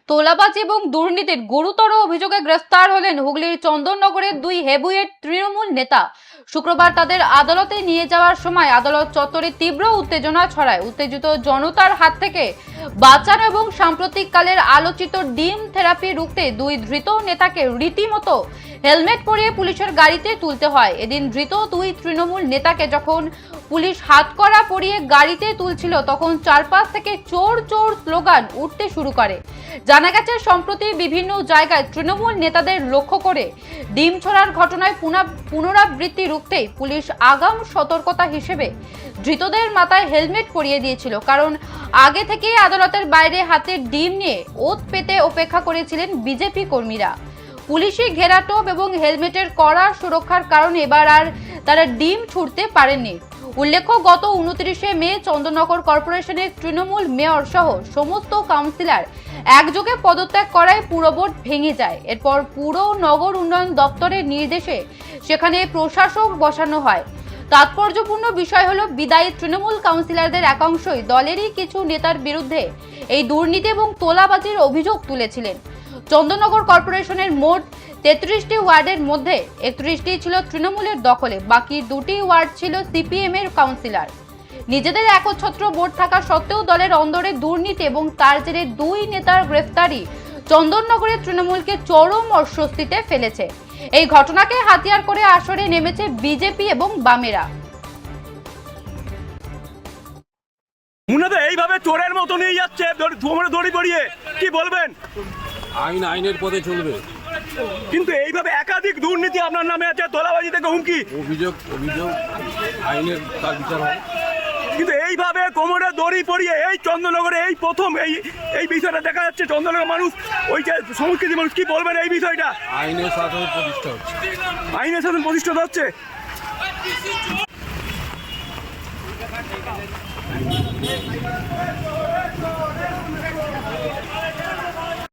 তোলাবাজি এবং দুর্নীতির গুরুতর অভিযোগে গ্রেফতার হলেন হুগলির চন্দননগরের দুই হেভিওয়েট তৃণমূল নেতা। শুক্রবার তাদের আদালতে নিয়ে যাওয়ার সময় আদালত চত্বরে তীব্র উত্তেজনা ছড়ায়। উত্তেজিত জনতার হাত থেকে বাঁচানো এবং সাম্প্রতিককালের আলোচিত ডিম থেরাপি রুখতে দুই ধৃত নেতাকে রীতিমতো হেলমেট পরিয়ে পুলিশের গাড়িতে তুলতে হয়। এদিন ধৃত দুই তৃণমূল নেতাকে যখন পুলিশ হাতকড়া পরিয়ে গাড়িতে তুলছিল তখন চারপাশ থেকে চোর চোর স্লোগান উঠতে শুরু করে। জানা গেছে, সম্প্রতি বিভিন্ন জায়গায় তৃণমূল নেতাদের লক্ষ্য করে ডিম ছোড়ার ঘটনায় পুনরাবৃত্তি রুখতেই পুলিশ আগাম সতর্কতা হিসেবে ধৃতদের মাথায় হেলমেট পরিয়ে দিয়েছিল। কারণ আগে থেকেই আদালতের বাইরে হাতে ডিম নিয়ে ওত পেতে অপেক্ষা করেছিলেন বিজেপি কর্মীরা। পুলিশি ঘেরাটোপ এবং হেলমেটের কড়া সুরক্ষার কারণে এবার আর তারা ডিম ছুড়তে পারেননি। উল্লেখ্য, গত 29শে মে চন্দননগর কর্পোরেশনের তৃণমূল মেয়র সহ সমস্ত কাউন্সিলর একযোগে পদত্যাগ করায় পুর বোর্ড ভেঙে যায়। এরপর পুর নগর উন্নয়ন দপ্তরের নির্দেশে সেখানে প্রশাসক বসানো হয়। তাৎপর্যপূর্ণ বিষয় হলো, বিদায়ী তৃণমূল কাউন্সিলরদের একাংশই দলেরই কিছু নেতার বিরুদ্ধে এই দুর্নীতি এবং তোলাবাজির অভিযোগ তুলেছিলেন। চন্দননগর কর্পোরেশনের মোট 33টি ওয়ার্ডের মধ্যে 31টি ছিল তৃণমূলের দখলে, বাকি 2টি ওয়ার্ড ছিল সিপিএম এর কাউন্সিলর। নিজেদের একচ্ছত্র বোর্ড থাকা সত্ত্বেও দলের অন্দরে দুর্নীতি এবং তার জেরে দুই নেতার গ্রেফতারি চন্দননগরের তৃণমূলকে চরম অস্বস্তিতে ফেলেছে। এই ঘটনাকে হাতিয়ার করে আসরে নেমেছে বিজেপি এবং বামেরা। এইভাবে চোরের মতো নিয়ে যাচ্ছে দড়ি পড়িয়ে, কি বলবেন? আইনের পথে চলবে, কিন্তু এইভাবে একাধিক দুর্নীতি আপনার নামে আছে, তোলাবাজি থেকে হুমকি। অভিযোগ আইনের তার বিচার হবে। কিন্তু এইভাবে কোমরে দড়ি পরিয়ে এই চন্দননগরে এই প্রথম এই বিষয়টা দেখা যাচ্ছে। চন্দননগর মানুষ, ওই যে সংস্কৃতি মানুষ, কি বলবেন এই বিষয়টা? আইনের শাসন প্রতিষ্ঠা হচ্ছে, আইনের শাসন প্রতিষ্ঠিত হচ্ছে।